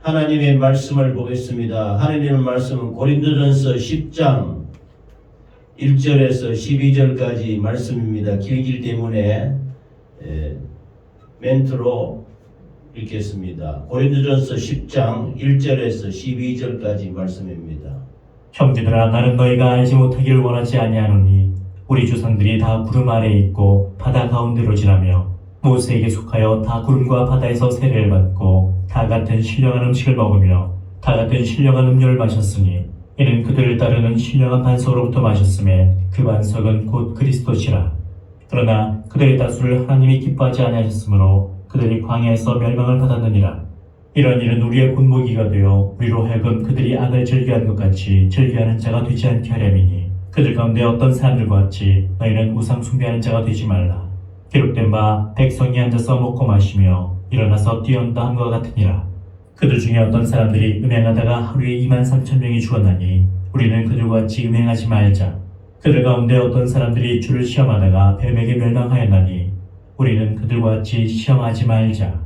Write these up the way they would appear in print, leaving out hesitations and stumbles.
하나님의 말씀을 보겠습니다. 하나님의 말씀은 고린도전서 10장 1절에서 12절까지 말씀입니다. 길기 때문에 멘트로 읽겠습니다. 고린도전서 10장 1절에서 12절까지 말씀입니다. 형제들아, 나는 너희가 알지 못하기를 원하지 아니하노니 우리 조상들이 다 구름 아래에 있고 바다 가운데로 지나며 모세에게 속하여 다 구름과 바다에서 세례를 받고 다 같은 신령한 음식을 먹으며 다 같은 신령한 음료를 마셨으니 이는 그들을 따르는 신령한 반석으로부터 마셨음에 그 반석은 곧 그리스도시라. 그러나 그들의 다수를 하나님이 기뻐하지 아니하셨으므로 그들이 광야에서 멸망을 받았느니라. 이런 일은 우리의 본보기가 되어 우리로 하여금 그들이 악을 즐겨한 것 같이 즐겨하는 자가 되지 않게 하려니니 그들 가운데 어떤 사람들과 같이 너희는 우상 숭배하는 자가 되지 말라. 기록된 바 백성이 앉아서 먹고 마시며 일어나서 뛰어온다 함과 같으니라. 그들 중에 어떤 사람들이 음행하다가 하루에 23,000명이 죽었나니 우리는 그들과 같이 음행하지 말자. 그들 가운데 어떤 사람들이 주를 시험하다가 뱀에게 멸망하였나니 우리는 그들과 같이 시험하지 말자.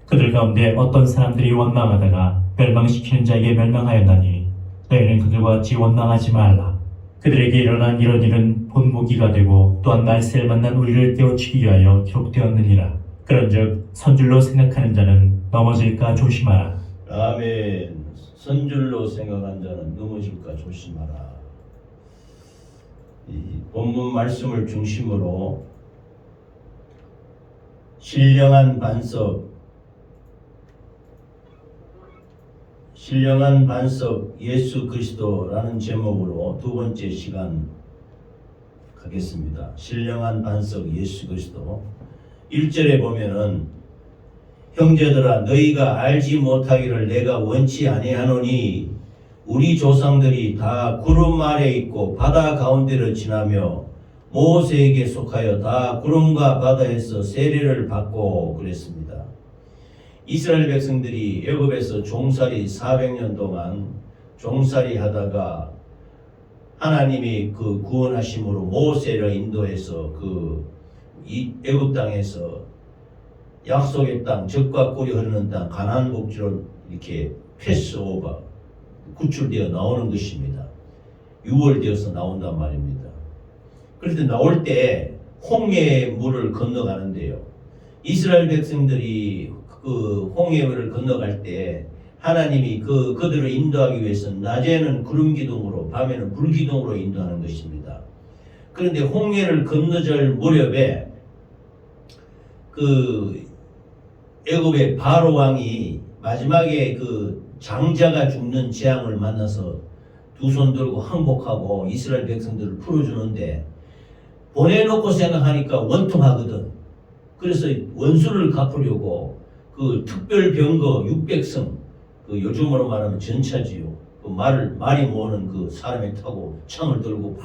그들 가운데 어떤 사람들이 원망하다가 멸망시키는 자에게 멸망하였나니 너희는 그들과 같이 원망하지 말라. 그들에게 일어난 이런 일은 본보기가 되고 또한 말세를 만난 우리를 깨우치기 위하여 기록되었느니라. 그런즉 선줄로 생각하는 자는 넘어질까 조심하라. 아멘. 선줄로 생각한 자는 넘어질까 조심하라. 이 본문 말씀을 중심으로 신령한 반석 예수 그리스도라는 제목으로 두 번째 시간 가겠습니다. 신령한 반석 예수 그리스도. 1절에 보면은 형제들아, 너희가 알지 못하기를 내가 원치 아니하노니 우리 조상들이 다 구름 아래 있고 바다 가운데를 지나며 모세에게 속하여 다 구름과 바다에서 세례를 받고 그랬습니다. 이스라엘 백성들이 애굽에서 종살이 400년 동안 종살이 하다가 하나님이 그 구원하심으로 모세를 인도해서 이 애굽 땅에서 약속의 땅, 젖과 꿀이 흐르는 땅 가나안 복지로 이렇게 패스오버 구출되어 나오는 것입니다. 유월되어서 나온단 말입니다. 그런데 나올 때 홍해의 물을 건너가는데요. 이스라엘 백성들이 그 홍해를 건너갈 때 하나님이 그들을 인도하기 위해서 낮에는 구름 기둥으로 밤에는 불 기둥으로 인도하는 것입니다. 그런데 홍해를 건너절 무렵에 애굽의 바로 왕이 마지막에 장자가 죽는 재앙을 만나서 두 손 들고 항복하고 이스라엘 백성들을 풀어주는데 보내놓고 생각하니까 원통하거든. 그래서 원수를 갚으려고 특별 병거 600성, 요즘으로 말하면 전차지요. 말이 모으는 사람이 타고 창을 들고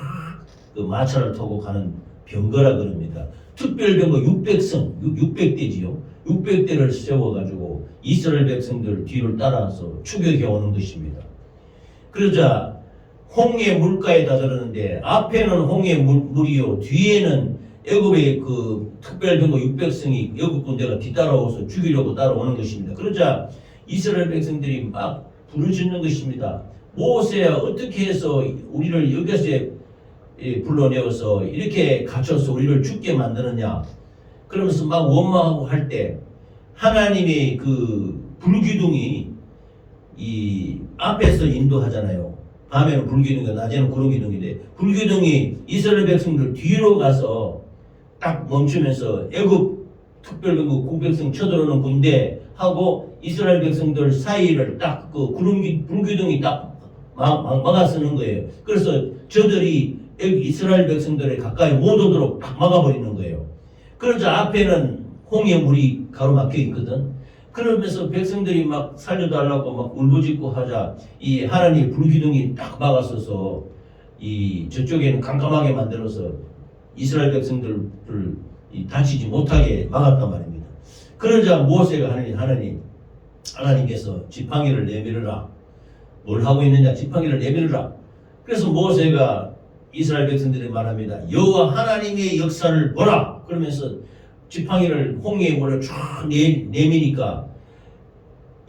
마차를 타고 가는 병거라 그럽니다. 특별 병거 600성, 600대지요. 600대를 세워가지고 이스라엘 백성들 뒤를 따라서 추격해 오는 것입니다. 그러자 홍해 물가에 다다르는데 앞에는 홍해 물이요, 뒤에는 애굽의 특별병거 600성이 애굽 군대가 뒤따라와서 죽이려고 따라오는 것입니다. 그러자 이스라엘 백성들이 막 부르짖는 것입니다. 모세야, 어떻게 해서 우리를 여기서 불러내어서 이렇게 갇혀서 우리를 죽게 만드느냐. 그러면서 막 원망하고 할 때 하나님의 불기둥이 이 앞에서 인도하잖아요. 밤에는 불기둥이고 낮에는 구름기둥인데 불기둥이 이스라엘 백성들 뒤로 가서 딱 멈추면서 애굽 특별병거 900성 쳐들어오는 군대하고 이스라엘 백성들 사이를 딱 불기둥이 딱 막아서는 거예요. 그래서 저들이 이스라엘 백성들에 가까이 못 오도록 딱 막아버리는 거예요. 그러자 앞에는 홍해 물이 가로막혀 있거든. 그러면서 백성들이 막 살려달라고 막 울부짖고 하자 이 하나님 불기둥이 딱 막아서서 저쪽에는 깜깜하게 만들어서 이스라엘 백성들을 다치지 못하게 막았단 말입니다. 그러자 모세가 하나님께서 지팡이를 내밀으라. 뭘 하고 있느냐? 지팡이를 내밀으라. 그래서 모세가 이스라엘 백성들이 말합니다. 여호와 하나님의 역사를 보라. 그러면서 지팡이를 홍해의 물을 쫙 내미니까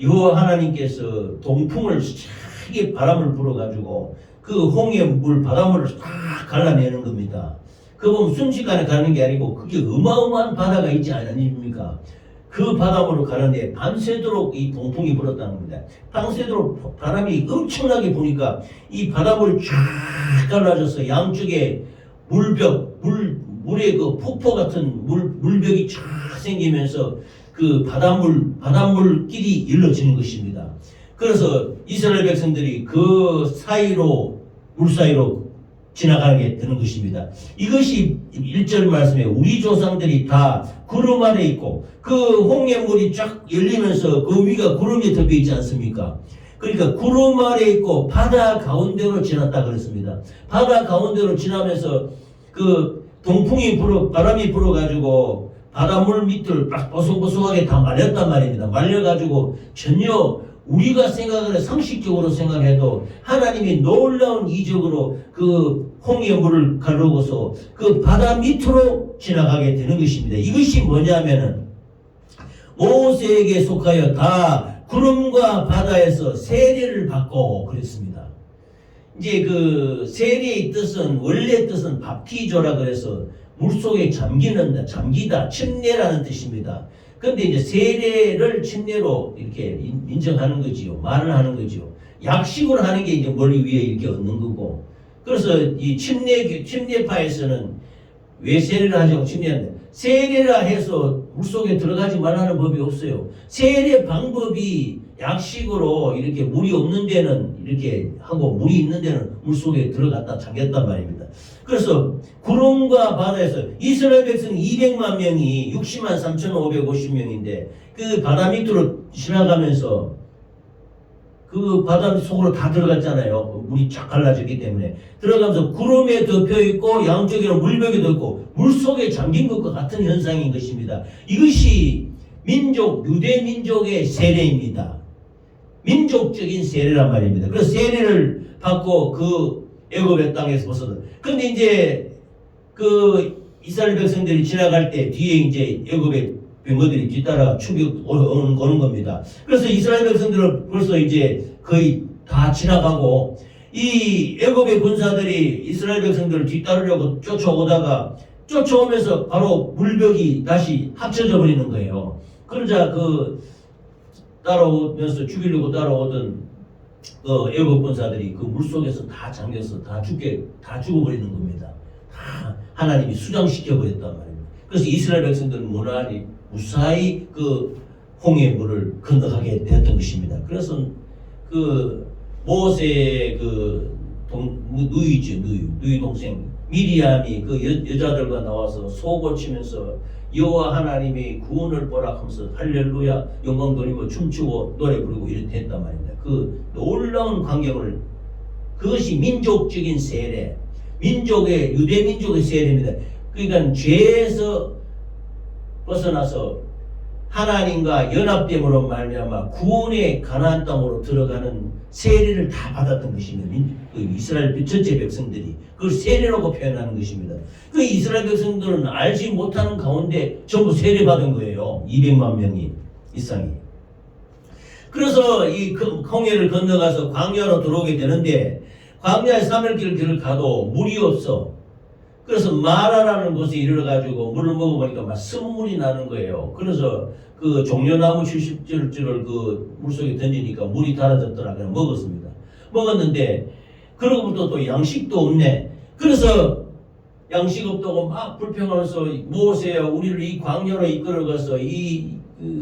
여호와 하나님께서 동풍을 세게 바람을 불어가지고 그 홍해 물 바닷물을 다 갈라내는 겁니다. 그 보면 순식간에 가는 게 아니고 그게 어마어마한 바다가 있지 않습니까? 그 바닷물을 가는데 밤새도록 이 동풍이 불었다는 겁니다. 밤새도록 바람이 엄청나게 부니까 이 바닷물이 쫙 갈라져서 양쪽에 물의 그 폭포 같은 물벽이 쫙 생기면서 그 바닷물길이 일러지는 것입니다. 그래서 이스라엘 백성들이 그 사이로, 물 사이로 지나가게 되는 것입니다. 이것이 1절 말씀에 우리 조상들이 다 구름 아래 있고 그 홍해물이 쫙 열리면서 그 위가 구름이 덮여 있지 않습니까? 그러니까 구름 아래 있고 바다 가운데로 지났다 그랬습니다. 바다 가운데로 지나면서 그 바람이 불어가지고 바닷물 밑을 막 보송보송하게 다 말렸단 말입니다. 말려가지고 전혀 우리가 상식적으로 생각해도 하나님이 놀라운 이적으로 그 홍해의 물을 가르고서 그 바다 밑으로 지나가게 되는 것입니다. 이것이 뭐냐면은 모세에게 속하여 다 구름과 바다에서 세례를 받고 그랬습니다. 이제 그 세례의 뜻은 원래 뜻은 밥티조라 그래서 물속에 잠기다, 침례라는 뜻입니다. 근데 이제 세례를 침례로 이렇게 인정하는 거지요. 말을 하는 거지요. 약식으로 하는 게 이제 머리 위에 이렇게 얹는 거고. 그래서 이 침례파에서는 왜 세례를 하냐고 침례하는데 세례라 해서 물속에 들어가지 말라는 법이 없어요. 세례 방법이 약식으로 이렇게 물이 없는 데는 이렇게 하고 물이 있는 데는 물속에 들어갔다 잠겼단 말입니다. 그래서 구름과 바다에서 이스라엘 백성 200만 명이 60만 3,550명인데 그 바다 밑으로 지나가면서 그 바다 속으로 다 들어갔잖아요. 물이 쫙 갈라졌기 때문에 들어가면서 구름에 덮여 있고 양쪽에는 물벽이 덮고 물속에 잠긴 것과 같은 현상인 것입니다. 이것이 유대 민족의 세례입니다. 민족적인 세례란 말입니다. 그래서 세례를 받고 그 애굽의 땅에서 벗어나. 근데 이제 그 이스라엘 백성들이 지나갈 때 뒤에 이제 애굽의 병거들이 뒤따라 추격 오는 겁니다. 그래서 이스라엘 백성들은 벌써 이제 거의 다 지나가고 이 애굽의 군사들이 이스라엘 백성들을 뒤따르려고 쫓아오면서 바로 물벽이 다시 합쳐져 버리는 거예요. 그러자 그 따라오면서 죽이려고 따라오던 그 애굽 군사들이 그 물속에서 다 잠겨서 다 죽어버리는 겁니다. 다 하나님이 수장시켜 버렸단 말입니다. 그래서 이스라엘 백성들은 무사히 그 홍해 물을 건너가게 되었던 것입니다. 그래서 그 모세의 그 누이 동생 미리암이 그 여자들과 나와서 소고치면서 여호와 하나님이 구원을 보라 하면서 할렐루야 영광 돌리며 춤추고 노래 부르고 이렇게 했단 말입니다. 그 놀라운 광경을 그것이 민족적인 세례, 유대 민족의 세례입니다. 그러니까 죄에서 벗어나서 하나님과 연합됨으로 말미암아 구원의 가나안 땅으로 들어가는 세례를 다 받았던 것입니다. 그 이스라엘 전체 백성들이 그걸 세례라고 표현하는 것입니다. 그 이스라엘 백성들은 알지 못하는 가운데 전부 세례 받은 거예요. 200만 명이 이상이. 그래서 이 홍해를 건너가서 광야로 들어오게 되는데 광야의 3일 길을 가도 물이 없어. 그래서 마라라는 곳에 이르러가지고 물을 먹어보니까 막 쓴물이 나는 거예요. 그래서 그 종려나무 70절을 그 물속에 던지니까 물이 달아졌더라. 그냥 먹었습니다. 먹었는데 그러고부터 또 양식도 없네. 그래서 양식 없다고 막 불평하면서 모세야 우리를 이 광야로 이끌어가서 이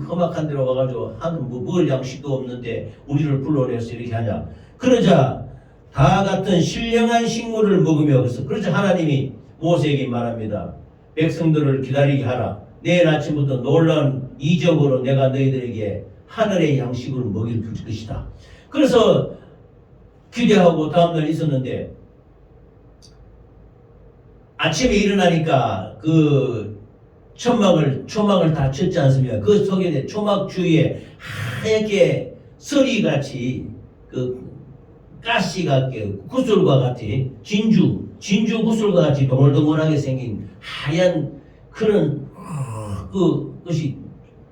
험악한 데로 와가지고 먹을 양식도 없는데 우리를 불러내서 이렇게 하냐. 그러자 다 같은 신령한 식물을 먹으며 그러자 하나님이 모세에게 말합니다. 백성들을 기다리게 하라. 내일 아침부터 놀라운 이적으로 내가 너희들에게 하늘의 양식을 먹일 것이다. 그래서 기대하고 다음날 있었는데 아침에 일어나니까 그 초막을 다 쳤지 않습니까? 그 속에 초막 주위에 하얗게 서리같이 그 가시가 구슬과 같이 진주 구슬과 같이 동글동글하게 생긴 하얀 그런 그것이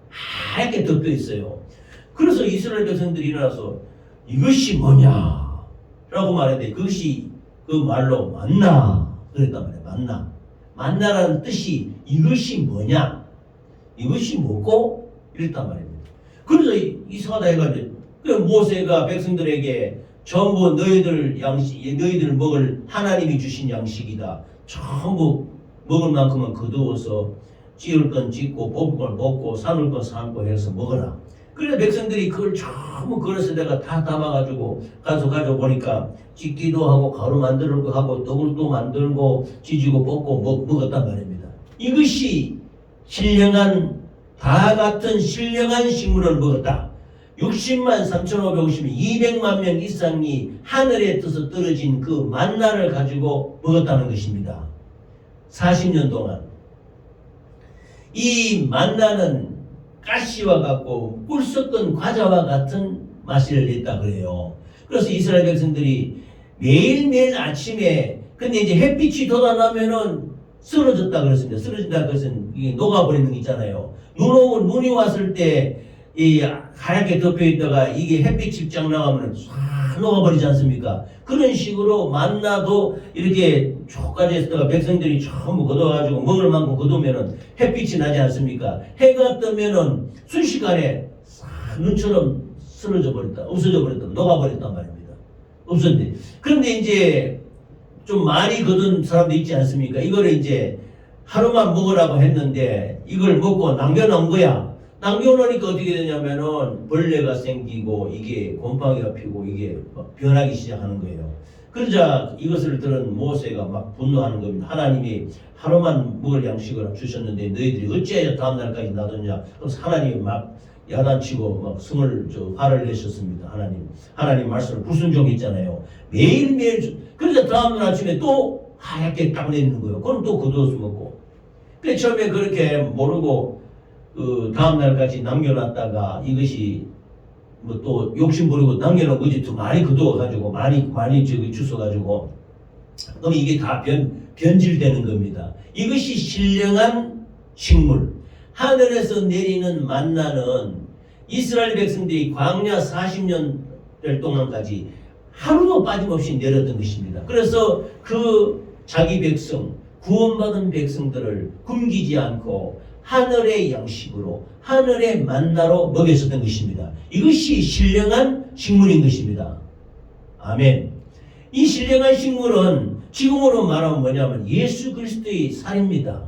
하얗게 덮여 있어요. 그래서 이스라엘 백성들이 일어나서 이것이 뭐냐 라고 말했는데, 그것이 그 말로 만나 그랬단 말이에요. 만나. 만나라는 뜻이 이것이 뭐냐, 이것이 뭐고 이랬단 말입니다. 그래서 이상하다 해가지고 모세가 백성들에게 전부 너희들 먹을 하나님이 주신 양식이다, 전부 먹을 만큼은 거두어서 찌을 건 찢고 뽑을 건 뽑고 삶을 건 삶고 해서 먹어라. 그래서 백성들이 그걸 전부 그릇에다가 다 담아가지고 가져 보니까 찢기도 하고 가루 만들고 하고 떡을 또 만들고 찢고 뽑고 먹었단 말입니다. 이것이 신령한, 다 같은 신령한 식물을 먹었다. 60만 3,550명 200만 명 이상이 하늘에 떠서 떨어진 그 만나를 가지고 먹었다는 것입니다. 40년 동안. 이 만나는 가시와 같고 꿀 섞은 과자와 같은 맛을 냈다 그래요. 그래서 이스라엘 백성들이 매일매일 아침에, 근데 이제 햇빛이 돋아나면은 쓰러졌다 그랬습니다. 쓰러진다 그것은 이게 녹아버리는 게 있잖아요. 눈이 왔을 때 이 하얗게 덮여 있다가 이게 햇빛이 쫙 나가면 싹 녹아버리지 않습니까? 그런 식으로 만나도 이렇게 족까지 했다가 백성들이 전부 걷어가지고 먹을 만큼 걷으면은 햇빛이 나지 않습니까? 해가 뜨면은 순식간에 싹 눈처럼 쓰러져 버렸다, 없어져 버렸다, 녹아버렸단 말입니다. 없었는데. 그런데 이제 좀 많이 거둔 사람도 있지 않습니까? 이거를 이제 하루만 먹으라고 했는데 이걸 먹고 남겨놓은 거야. 남겨놓으니까 어떻게 되냐면은 벌레가 생기고 이게 곰팡이가 피고 이게 막 변하기 시작하는 거예요. 그러자 이것을 들은 모세가 막 분노하는 겁니다. 하나님이 하루만 먹을 양식을 주셨는데 너희들이 어찌하여 다음 날까지 놔뒀냐. 그래서 하나님이 막 야단치고 막 화를 내셨습니다. 하나님 말씀을 불순종했잖아요. 매일매일. 그러자 다음날 아침에 또 하얗게 딱 내리는 거예요. 그럼 또 거두어서 먹고. 그래 처음에 그렇게 모르고 그 다음날까지 남겨놨다가 이것이 뭐 또 욕심 부리고 남겨놓은 거지 더 많이 거두어가지고 많이 주워가지고 그럼 이게 다 변질되는 겁니다. 이것이 신령한 식물. 하늘에서 내리는 만나는 이스라엘 백성들이 광야 40년 동안까지 하루도 빠짐없이 내렸던 것입니다. 그래서 그 자기 백성, 구원받은 백성들을 굶기지 않고 하늘의 양식으로, 하늘의 만나로 먹였었던 것입니다. 이것이 신령한 식물인 것입니다. 아멘. 이 신령한 식물은 지금으로 말하면 뭐냐면 예수 그리스도의 살입니다.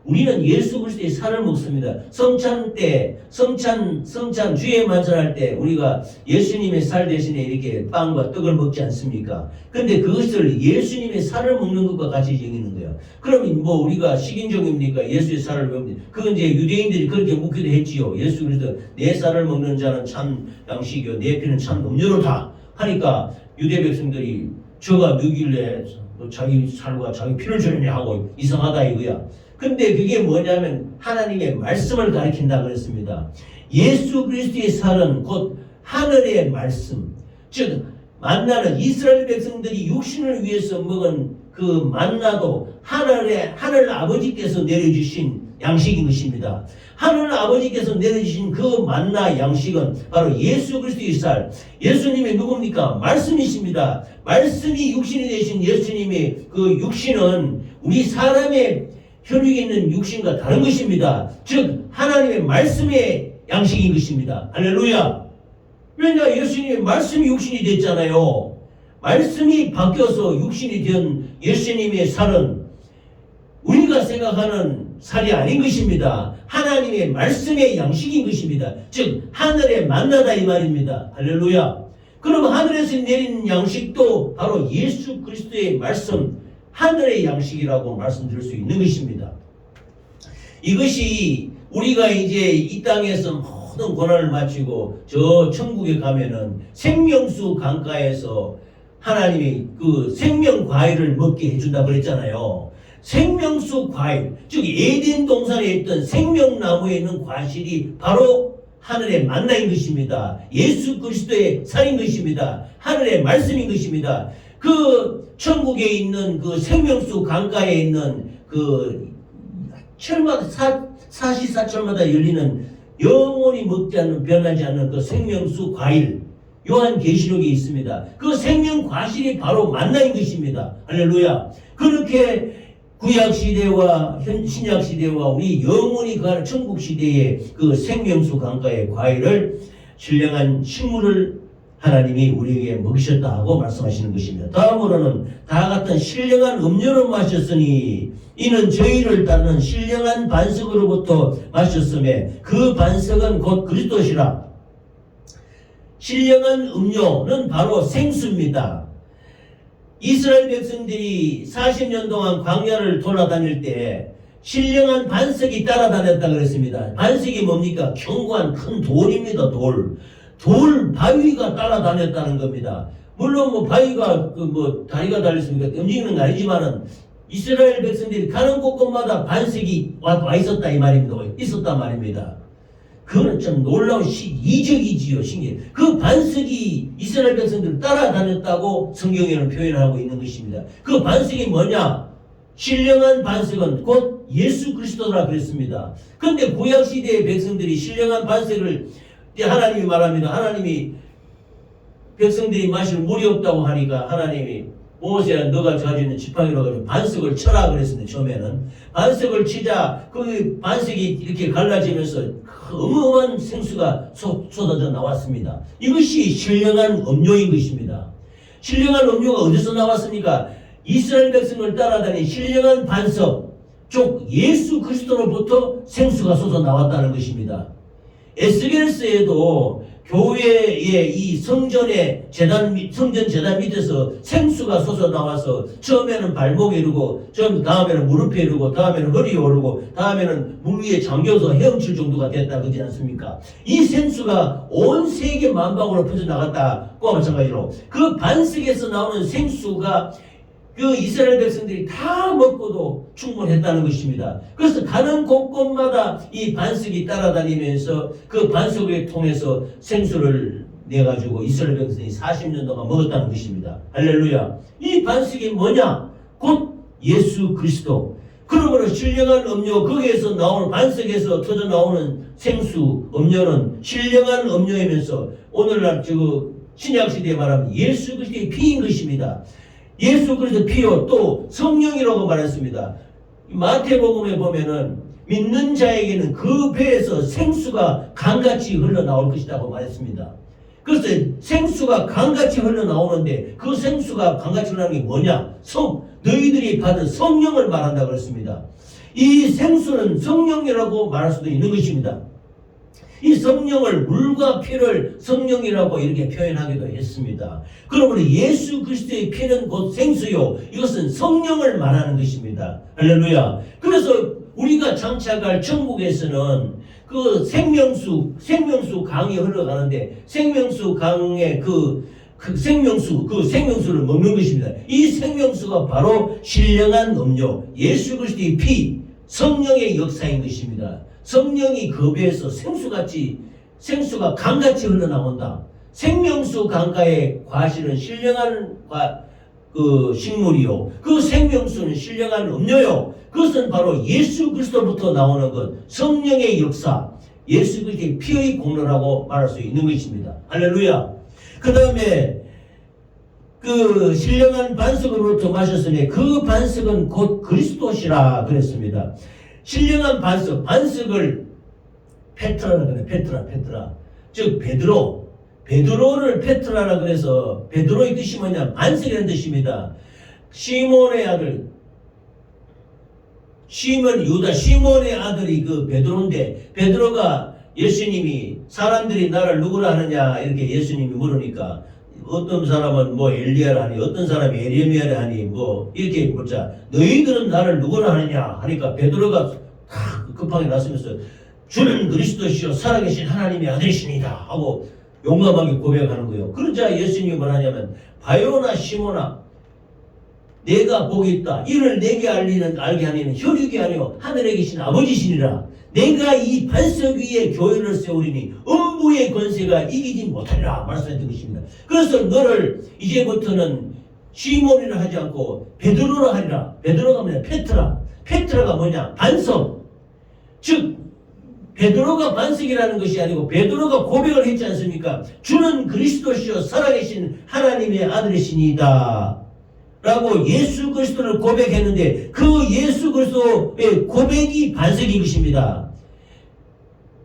우리는 예수 그리스도의 살을 먹습니다. 성찬 때, 성찬 주에 만찬할 때 우리가 예수님의 살 대신에 이렇게 빵과 떡을 먹지 않습니까? 근데 그것을 예수님의 살을 먹는 것과 같이 여기는 거예요. 그러면 뭐 우리가 식인종입니까? 예수의 살을 먹는, 그건 이제 유대인들이 그렇게 묻기도 했지요. 예수 그리스도 내 살을 먹는 자는 참 양식이요 내 피는 참 음료로다 하니까 유대 백성들이 저가 누길래 자기 살과 자기 피를 주느냐 하고 이상하다 이거야. 근데 그게 뭐냐면 하나님의 말씀을 가리킨다 그랬습니다. 예수 그리스도의 살은 곧 하늘의 말씀, 즉 만나는 이스라엘 백성들이 육신을 위해서 먹은 그 만나도 하늘 아버지께서 내려주신 양식인 것입니다. 하늘 아버지께서 내려주신 그 만나 양식은 바로 예수 그리스도의 살. 예수님이 누굽니까? 말씀이십니다. 말씀이 육신이 되신 예수님의 그 육신은 우리 사람의 혈육에 있는 육신과 다른 것입니다. 즉 하나님의 말씀의 양식인 것입니다. 할렐루야. 왜냐 예수님의 말씀이 육신이 됐잖아요. 말씀이 바뀌어서 육신이 된 예수님의 살은 우리가 생각하는 살이 아닌 것입니다. 하나님의 말씀의 양식인 것입니다. 즉 하늘의 만나다 이 말입니다. 할렐루야. 그럼 하늘에서 내리는 양식도 바로 예수 그리스도의 말씀, 하늘의 양식이라고 말씀드릴 수 있는 것입니다. 이것이 우리가 이제 이 땅에서 모든 고난을 마치고 저 천국에 가면은 생명수 강가에서 하나님이 그 생명 과일을 먹게 해준다고 그랬잖아요. 생명수 과일, 즉 에덴 동산에 있던 생명나무에 있는 과실이 바로 하늘의 만나인 것입니다. 예수 그리스도의 살인 것입니다. 하늘의 말씀인 것입니다. 그 천국에 있는 그 생명수 강가에 있는 그 철마다 사시사철마다 열리는 영원히 먹지 않는 변하지 않는 그 생명수 과일 요한계시록에 있습니다. 그 생명 과실이 바로 만나인 것입니다. 할렐루야. 그렇게 구약시대와 신약시대와 우리 영원히 가는 천국시대의 그 생명수 강가의 과일을 신령한 식물을 하나님이 우리에게 먹이셨다 하고 말씀하시는 것입니다. 다음으로는 다 같은 신령한 음료를 마셨으니 이는 저희를 따르는 신령한 반석으로부터 마셨음에 그 반석은 곧 그리스도시라. 신령한 음료는 바로 생수입니다. 이스라엘 백성들이 40년 동안 광야를 돌아다닐 때 신령한 반석이 따라다녔다 그랬습니다. 반석이 뭡니까? 견고한 큰 돌입니다. 돌 바위가 따라다녔다는 겁니다. 물론 뭐 바위가 다리가 달렸으니까 움직이는 건 아니지만은 이스라엘 백성들이 가는 곳곳마다 반석이 와 있었다 이 말입니다. 있었단 말입니다. 그거는 좀 놀라운 이적이지요. 신기해. 그 반석이 이스라엘 백성들을 따라다녔다고 성경에는 표현하고 있는 것입니다. 그 반석이 뭐냐? 신령한 반석은 곧 예수 그리스도라 그랬습니다. 그런데 구약시대의 백성들이 신령한 반석을 하나님이 말합니다. 하나님이 백성들이 마실 물이 없다고 하니까 하나님이 모세야 너가 가지고 있는 지팡이로 가지고 반석을 쳐라 그랬습니다. 처음에는 반석을 치자 그 반석이 이렇게 갈라지면서 어마어마한 생수가 쏟아져 나왔습니다. 이것이 신령한 음료인 것입니다. 신령한 음료가 어디서 나왔습니까? 이스라엘 백성을 따라다닌 신령한 반석 쪽 예수 그리스도로부터 생수가 쏟아 나왔다는 것입니다. 에스겔서에도 교회의 이 성전 재단 밑에서 생수가 솟아 나와서 처음에는 발목에 이르고 다음에는 무릎에 이르고 다음에는 허리에 오르고 다음에는 물 위에 잠겨서 헤엄칠 정도가 됐다 그러지 않습니까? 이 생수가 온 세계 만방으로 퍼져나갔다고 마찬가지로 그 반석에서 나오는 생수가 그 이스라엘 백성들이 다 먹고도 충분했다는 것입니다. 그래서 가는 곳곳마다 이 반석이 따라다니면서 그 반석을 통해서 생수를 내가지고 이스라엘 백성이 40년 동안 먹었다는 것입니다. 할렐루야. 이 반석이 뭐냐? 곧 예수 그리스도. 그러므로 신령한 음료, 거기에서 나오는 반석에서 터져 나오는 생수, 음료는 신령한 음료이면서 오늘날 신약시대에 말하면 예수 그리스도의 피인 것입니다. 예수 그리스도 피요 또 성령이라고 말했습니다. 마태복음에 보면은 믿는 자에게는 그 배에서 생수가 강같이 흘러나올 것이라고 말했습니다. 그래서 생수가 강같이 흘러나오는데 그 생수가 강같이 흘러나오는 게 뭐냐? 너희들이 받은 성령을 말한다고 그랬습니다. 이 생수는 성령이라고 말할 수도 있는 것입니다. 이 성령을 물과 피를 성령이라고 이렇게 표현하기도 했습니다. 그러므로 예수 그리스도의 피는 곧 생수요. 이것은 성령을 말하는 것입니다. 할렐루야. 그래서 우리가 장차갈 천국에서는 그 생명수 강이 흘러가는데 생명수 강의 그 생명수를 먹는 것입니다. 이 생명수가 바로 신령한 음료, 예수 그리스도의 피, 성령의 역사인 것입니다. 성령이 그 배에서 생수가 강같이 흘러나온다. 생명수 강가의 과실은 신령한 식물이요. 그 생명수는 신령한 음료요. 그것은 바로 예수 그리스도부터 나오는 것, 성령의 역사, 예수 그리스도의 피의 공로라고 말할 수 있는 것입니다. 할렐루야. 그 다음에 그 신령한 반석으로부터 마셨으니 그 반석은 곧 그리스도시라 그랬습니다. 신령한 반석을 페트라라 그래. 페트라. 즉 베드로를 페트라라 그래서 베드로의 뜻이 뭐냐? 반석이라는 뜻입니다. 시몬의 아들 시몬의 아들이 그 베드로인데 베드로가 예수님이 사람들이 나를 누구라 하느냐 이렇게 예수님이 물으니까 어떤 사람은 뭐 엘리야라 하니 어떤 사람이 에레미야라 하니 뭐 이렇게 묻자 너희들은 나를 누구라 하느냐 하니까 베드로가 급하게 나서면서 주는 그리스도시요 살아계신 하나님의 아들이십니다 하고 용감하게 고백하는 거예요. 그러자 예수님이 뭐하냐면 바요나 시몬아 내가 복이 있다. 이를 내게 알게 하니는 혈육이 아니요 하늘에 계신 아버지시니라. 내가 이 반석 위에 교회를 세우리니 음부의 권세가 이기지 못하리라 말씀했던 것입니다. 그래서 너를 이제부터는 시몬이라 하지 않고 베드로라 하리라. 베드로가 뭐냐? 페트라가 뭐냐? 반석. 즉 베드로가 반석이라는 것이 아니고 베드로가 고백을 했지 않습니까? 주는 그리스도시요 살아계신 하나님의 아들이시니다 라고 예수 그리스도를 고백했는데 그 예수 그리스도의 고백이 반석인 것입니다.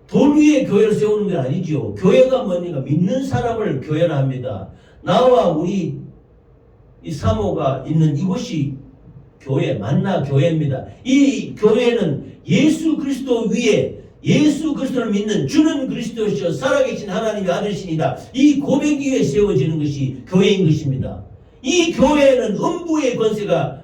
돈 위에 교회를 세우는 게 아니죠. 교회가 뭡니까? 믿는 사람을 교회라 합니다. 나와 우리 이 사모가 있는 이곳이 교회, 만나 교회입니다. 이 교회는 예수 그리스도 위에 예수 그리스도를 믿는 주는 그리스도시요 살아계신 하나님의 아들이시니다. 이 고백 위에 세워지는 것이 교회인 것입니다. 이 교회는 음부의 권세가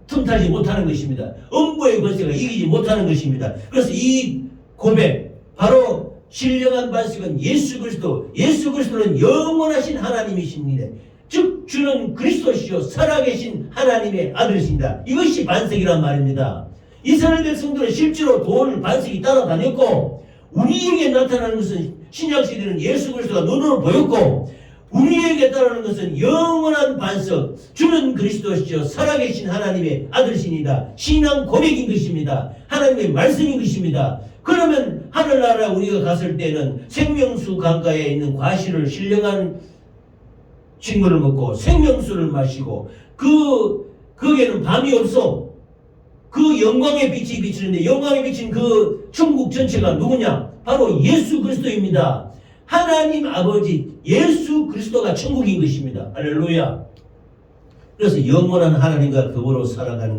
틈타지 못하는 것입니다. 음부의 권세가 이기지 못하는 것입니다. 그래서 이 고백, 바로 신령한 반석은 예수 그리스도, 예수 그리스도는 영원하신 하나님이십니다. 즉 주는 그리스도시요 살아계신 하나님의 아들이십니다. 이것이 반석이란 말입니다. 이스라엘 백성들은 실제로 돌 반석이 따라다녔고 우리에게 나타나는 것은 신약시대는 예수 그리스도가 눈으로 보였고 우리에게 따르는 것은 영원한 반석, 주는 그리스도시요 살아계신 하나님의 아들이십니다. 신앙 고백인 것입니다. 하나님의 말씀인 것입니다. 그러면 하늘나라 우리가 갔을 때는 생명수 강가에 있는 과실을 신령한 식물을 먹고 생명수를 마시고 거기에는 밤이 없어. 그 영광의 빛이 비치는데 영광의 빛인 그 천국 전체가 누구냐? 바로 예수 그리스도입니다. 하나님 아버지 예수 그리스도가 천국인 것입니다. 할렐루야. 그래서 영원한 하나님과 더불어 살아가는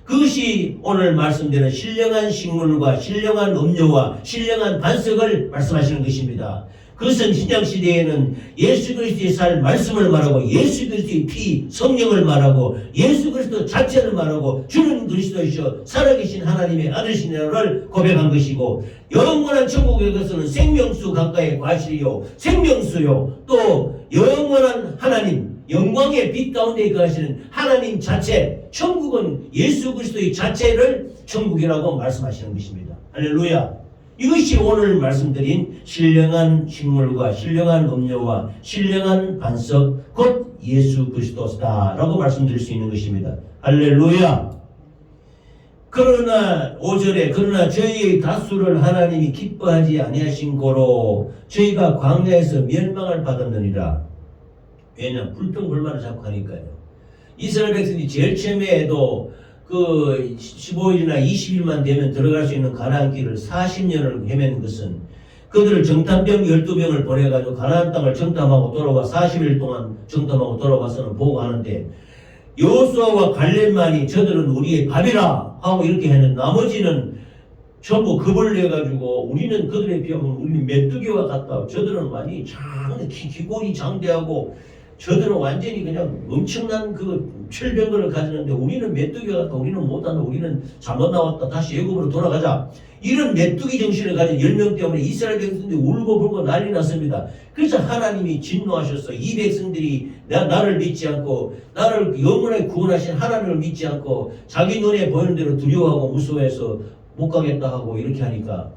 그것이 오늘 말씀드리는 신령한 식물과 신령한 음료와 신령한 반석을 말씀하시는 것입니다. 그것은 신약시대에는 예수 그리스도의 살 말씀을 말하고 예수 그리스도의 피 성령을 말하고 예수 그리스도 자체를 말하고 주는 그리스도이시여 살아계신 하나님의 아들이시라를 고백한 것이고 영원한 천국에 것은 생명수 강가의 과실이요 생명수요 또 영원한 하나님 영광의 빛 가운데 거하시는 하나님 자체 천국은 예수 그리스도의 자체를 천국이라고 말씀하시는 것입니다. 할렐루야. 이것이 오늘 말씀드린 신령한 식물과 신령한 음료와 신령한 반석 곧 예수 그리스도다라고 말씀드릴 수 있는 것입니다. 할렐루야. 그러나 5절에 그러나 저희의 다수를 하나님이 기뻐하지 아니하신 고로 저희가 광야에서 멸망을 받았느니라. 왜냐? 불평불만을 자꾸 하니까요. 이스라엘 백성이 제일 처음에도 그 15일이나 20일만 되면 들어갈 수 있는 가나안 길을 40년을 헤매는 것은 그들을 정탐병 12병을 보내가지고 가나안 땅을 정탐하고 돌아와 40일 동안 정탐하고 돌아와서는 보고하는데 여호수아와 갈렙만이 저들은 우리의 밥이라 하고 이렇게 했는 나머지는 전부 겁을 내가지고 우리는 그들에 비하면 우리는 메뚜기와 같다. 저들은 많이 기골이 장대하고 저들은 완전히 그냥 엄청난 그 철병거를 가지는데 우리는 메뚜기 같다. 우리는 못한다. 우리는 잘못 나왔다. 다시 애굽으로 돌아가자. 이런 메뚜기 정신을 가진 10명 때문에 이스라엘 백성들이 울고 불고 난리 났습니다. 그래서 하나님이 진노하셔서 이 백성들이 나를 믿지 않고 나를 영원하게 구원하신 하나님을 믿지 않고 자기 눈에 보이는 대로 두려워하고 무서워해서 못 가겠다 하고 이렇게 하니까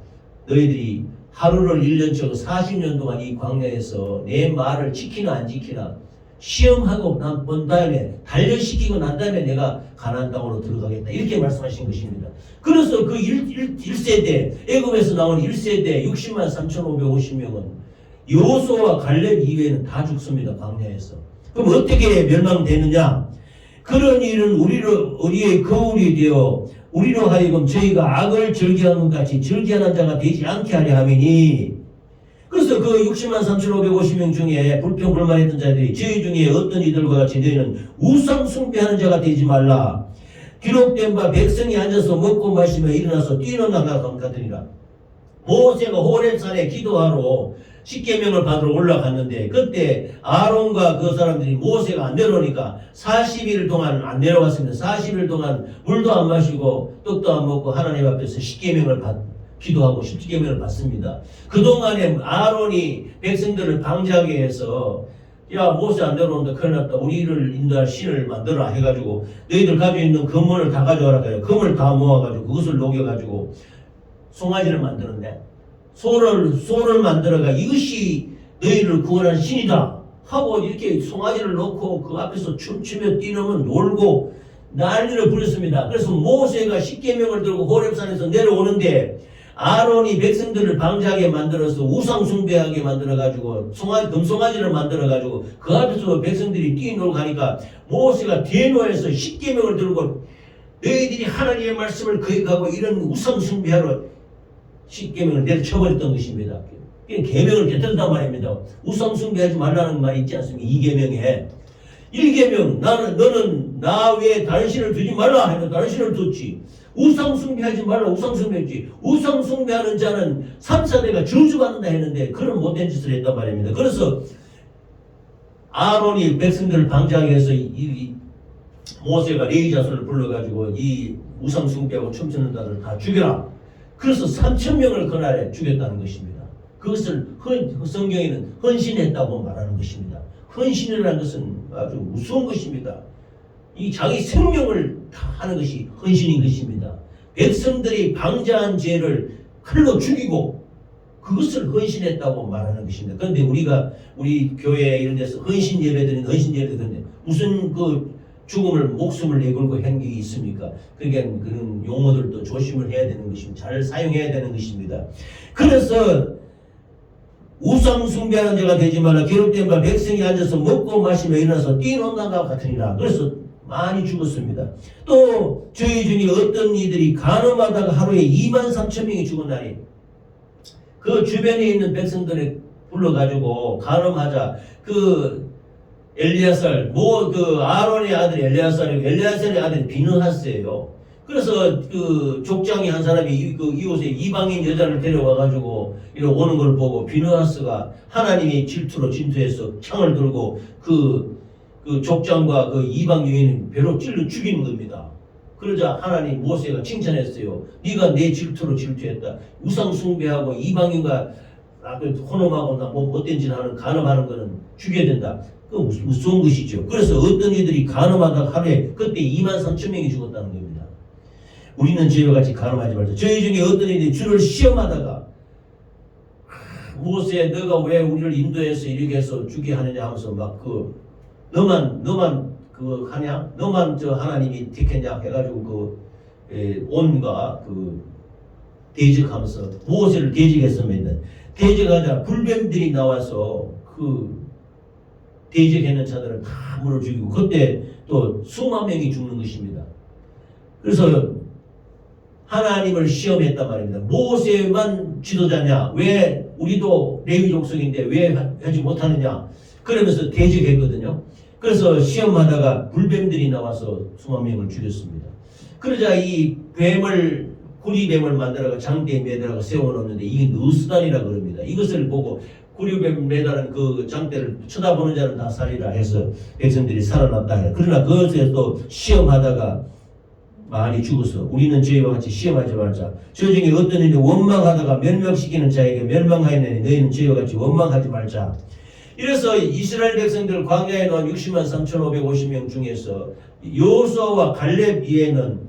너희들이 하루를 1년처럼 40년 동안 이 광야에서 내 말을 지키나 안 지키나 시험하고 난 다음에 단련시키고 난 다음에 내가 가나안 땅으로 들어가겠다 이렇게 말씀하신 것입니다. 그래서 그 1세대 애굽에서 나온 1세대 60만 3,550명은 여호수아와 갈렙 이외에는 다 죽습니다. 광야에서. 그럼 어떻게 멸망되느냐? 그런 일은 우리의 거울이 되어 우리로 하여금 저희가 악을 즐겨하는 것 같이 즐겨하는 자가 되지 않게 하려 함이니 그래서 그 60만 3,550명 중에 불평불만했던 자들이 저희 중에 어떤 이들과 같이 너희는 우상 숭배하는 자가 되지 말라. 기록된 바 백성이 앉아서 먹고 마시며 일어나서 뛰어나가더니라. 모세가 호렙산에 기도하러 십계명을 받으러 올라갔는데 그때 아론과 그 사람들이 모세가 안 내려오니까 40일 동안 안 내려왔습니다. 40일 동안 물도 안 마시고 떡도 안 먹고 하나님 앞에서 십계명을 기도하고 십계명을 받습니다. 그동안에 아론이 백성들을 방지하게 해서 야 모세 안 내려온다 큰일 났다 우리를 인도할 신을 만들어라 해가지고 너희들 가지고 있는 금문을 다 가져와라 해요. 금을 다 모아가지고 그것을 녹여가지고 송아지를 만드는데 소를 만들어가 이것이 너희를 구원한 신이다 하고 이렇게 송아지를 놓고 그 앞에서 춤추며 뛰노면 놀고 난리를 부렸습니다. 그래서 모세가 십계명을 들고 호렙산에서 내려오는데 아론이 백성들을 방자하게 만들어서 우상 숭배하게 만들어가지고 금송아지를 만들어가지고 그 앞에서 백성들이 뛰놀고 가니까 모세가 대노해서 십계명을 들고 너희들이 하나님의 말씀을 거역하고 이런 우상 숭배하러 십계명을 내려쳐버렸던 것입니다. 계명을 깨뜨렸단 말입니다. 우상 숭배하지 말라는 말이 있지 않습니까? 2계명에 1계명 너는 나 외에 다른 신을 두지 말라 하면 다른 신을 뒀지. 우상 숭배하지 말라 우상 숭배했지. 우상 숭배하는 자는 3, 4대가 저주받는다 했는데 그런 못된 짓을 했단 말입니다. 그래서 아론이 백성들을 방지하기 위해서 모세가 레위 자손을 불러가지고 이 우상 숭배하고 춤추는 자들을 다 죽여라. 그래서 3,000명을 그날에 죽였다는 것입니다. 그것을 성경에는 헌신했다고 말하는 것입니다. 헌신이라는 것은 아주 무서운 것입니다. 이 자기 생명을 다 하는 것이 헌신인 것입니다. 백성들이 방자한 죄를 칼로 죽이고 그것을 헌신했다고 말하는 것입니다. 그런데 우리 교회 이런 데서 헌신 예배드리는 무슨 죽음을 목숨을 내걸고 한 게 있습니까? 그러니까 그런 용어들도 조심을 해야 되는 것입니다. 잘 사용해야 되는 것입니다. 그래서 우상 숭배하는 자가 되지 말라. 기록된 바 백성이 앉아서 먹고 마시며 일어나서 뛰놀는 것 같으니라. 그래서 많이 죽었습니다. 또 저희 중에 어떤 이들이 간음하다가 하루에 23,000명이 죽었나니 그 주변에 있는 백성들을 불러가지고 간음하자. 엘리야살 아론의 아들이 엘리야살의 아들이 비느하스예요. 그래서 족장이 한 사람이 이곳에 이방인 여자를 데려와가지고 이렇게 오는 걸 보고 비느하스가 하나님의 질투로 진투해서 창을 들고 그 족장과 그 이방 여인을 배로 찔러 죽이는 겁니다. 그러자 하나님 모세가 칭찬했어요. 네가 내 질투로 질투했다. 우상 숭배하고 이방인과 혼험하고 못된 짓 하는 간음하는 거는 죽여야 된다. 그 무서운 것이죠. 그래서 어떤 이들이 간음하다가 하루에 그때 23,000명이 죽었다는 겁니다. 우리는 저희와 같이 간음하지 말자. 저희 중에 어떤 이들이 주를 시험하다가 모세 너가 왜 우리를 인도해서 이렇게 해서 죽게 하느냐 하면서 너만 하냐? 너만 하나님이 택했냐? 해가지고 온과 대적하면서 모세를 대적했습니다. 대적하자 불뱀들이 나와서 대적하는 자들을 다 물어 죽이고 그때 또 수만 명이 죽는 것입니다. 그래서 하나님을 시험했단 말입니다. 모세만 지도자냐? 왜 우리도 레위 족속인데 왜 하지 못하느냐? 그러면서 대적했거든요. 그래서 시험하다가 불뱀들이 나와서 수만 명을 죽였습니다. 그러자 이 구리뱀을 만들어가 장대에 매달아서 세워놓는데 이게 느스단이라 그럽니다. 이것을 보고 구리뱀 매달은 그 장대를 쳐다보는 자는 다 살리라 해서 백성들이 살아났다 해요. 그러나 그것에 또 시험하다가 많이 죽어서 우리는 저희와 같이 시험하지 말자. 저 중에 어떤 이는 원망하다가 멸망시키는 자에게 멸망하였느니 너희는 저희와 같이 원망하지 말자. 이래서 이스라엘 백성들 광야에 놓은 603,550명 중에서 여호수아와 갈렙 이외에는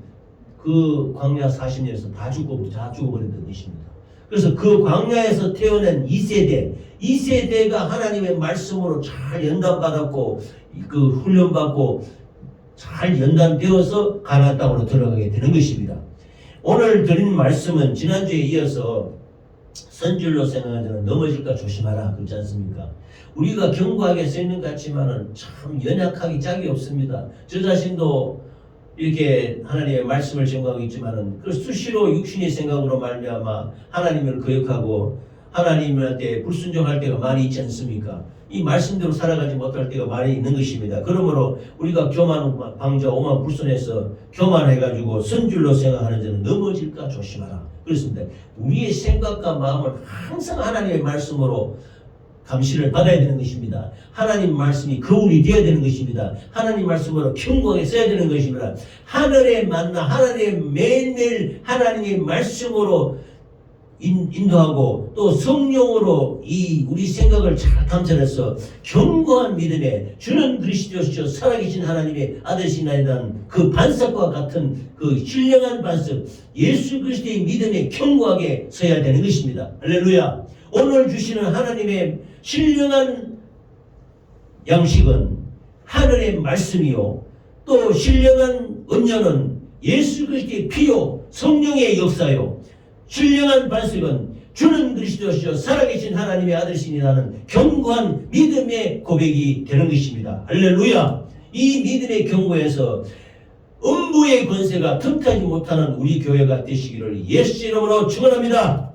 그 광야 40년에서 다 죽어버렸던 것입니다. 그래서 그 광야에서 태어난 2세대가 하나님의 말씀으로 잘 연단받았고 훈련받고 잘 연단되어서 가나안 땅으로 들어가게 되는 것입니다. 오늘 드린 말씀은 지난주에 이어서 선줄로 생각하는 자는 넘어질까 조심하라 그렇지 않습니까? 우리가 견고하게 쓰는 것 같지만은 참 연약하기 짝이 없습니다. 저 자신도 이렇게 하나님의 말씀을 전가하고 있지만은 수시로 육신의 생각으로 말미암아 하나님을 거역하고 하나님한테 불순종할 때가 많이 있지 않습니까? 이 말씀대로 살아가지 못할 때가 많이 있는 것입니다. 그러므로 우리가 교만 방자 오만 불순해서 교만해가지고 선줄로 생각하는 자는 넘어질까 조심하라. 그렇습니다. 우리의 생각과 마음을 항상 하나님의 말씀으로 감시를 받아야 되는 것입니다. 하나님 말씀이 거울이 되어야 되는 것입니다. 하나님 말씀으로 견고하게 써야 되는 것입니다. 하늘에 만나 하나님 매일매일 하나님의 말씀으로 인도하고 또 성령으로 우리 생각을 잘 감찰해서 견고한 믿음에 주는 그리스도시요 살아계신 하나님의 아들이시나이다는 그 반석과 같은 그 신령한 반석 예수 그리스도의 믿음에 견고하게 서야 되는 것입니다. 할렐루야. 오늘 주시는 하나님의 신령한 양식은 하늘의 말씀이요 또 신령한 은연은 예수 그리스도의 피요 성령의 역사요 신령한 반석은 주는 그리스도시요 살아계신 하나님의 아들이시니라는 견고한 믿음의 고백이 되는 것입니다. 할렐루야. 이 믿음의 경고에서 음부의 권세가 틈타지 못하는 우리 교회가 되시기를 예수 이름으로 축원합니다.